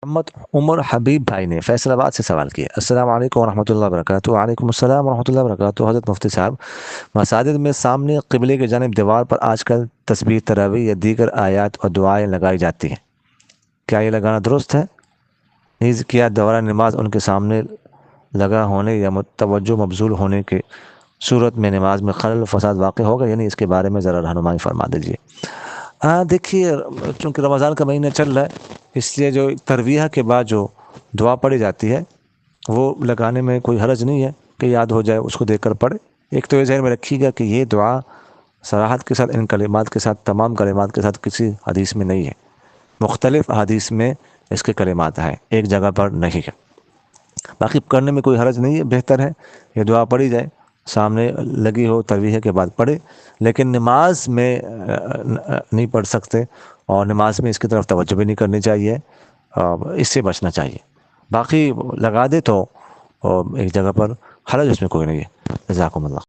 محمد عمر حبیب بھائی نے فیصل آباد سے سوال کیا۔ السلام علیکم ورحمۃ اللہ وبرکاتہ۔ وعلیکم السلام ورحمۃ اللہ وبرکاتہ۔ حضرت مفتی صاحب، مساجد میں سامنے قبلے کی جانب دیوار پر آج کل تسبیح، تراویح یا دیگر آیات اور دعائیں لگائی جاتی ہیں، کیا یہ لگانا درست ہے؟ نیز کیا دوران نماز ان کے سامنے لگا ہونے یا توجہ مبذول ہونے کی صورت میں نماز میں خلل و فساد واقع ہوگا؟ یعنی اس کے بارے میں ذرا رہنمائی فرما دیجیے۔ دیکھیے، چونکہ رمضان کا مہینہ چل رہا ہے، اس لیے جو ترویہ کے بعد جو دعا پڑھی جاتی ہے وہ لگانے میں کوئی حرج نہیں ہے کہ یاد ہو جائے اس کو دیکھ کر پڑھے۔ ایک تو یہ ذہن میں رکھیے گا کہ یہ دعا صراحت کے ساتھ، ان کلمات کے ساتھ، تمام کلمات کے ساتھ کسی حدیث میں نہیں ہے، مختلف حدیث میں اس کے کلمات ہیں، ایک جگہ پر نہیں ہے۔ باقی کرنے میں کوئی حرج نہیں ہے، بہتر ہے یہ دعا پڑھی جائے، سامنے لگی ہو ترویہ کے بعد پڑھے، لیکن نماز میں نہیں پڑھ سکتے، اور نماز میں اس کی طرف توجہ بھی نہیں کرنی چاہیے، اس سے بچنا چاہیے۔ باقی لگا دے تو ایک جگہ پر، حرج اس میں کوئی نہیں ہے۔ جزاکم اللہ۔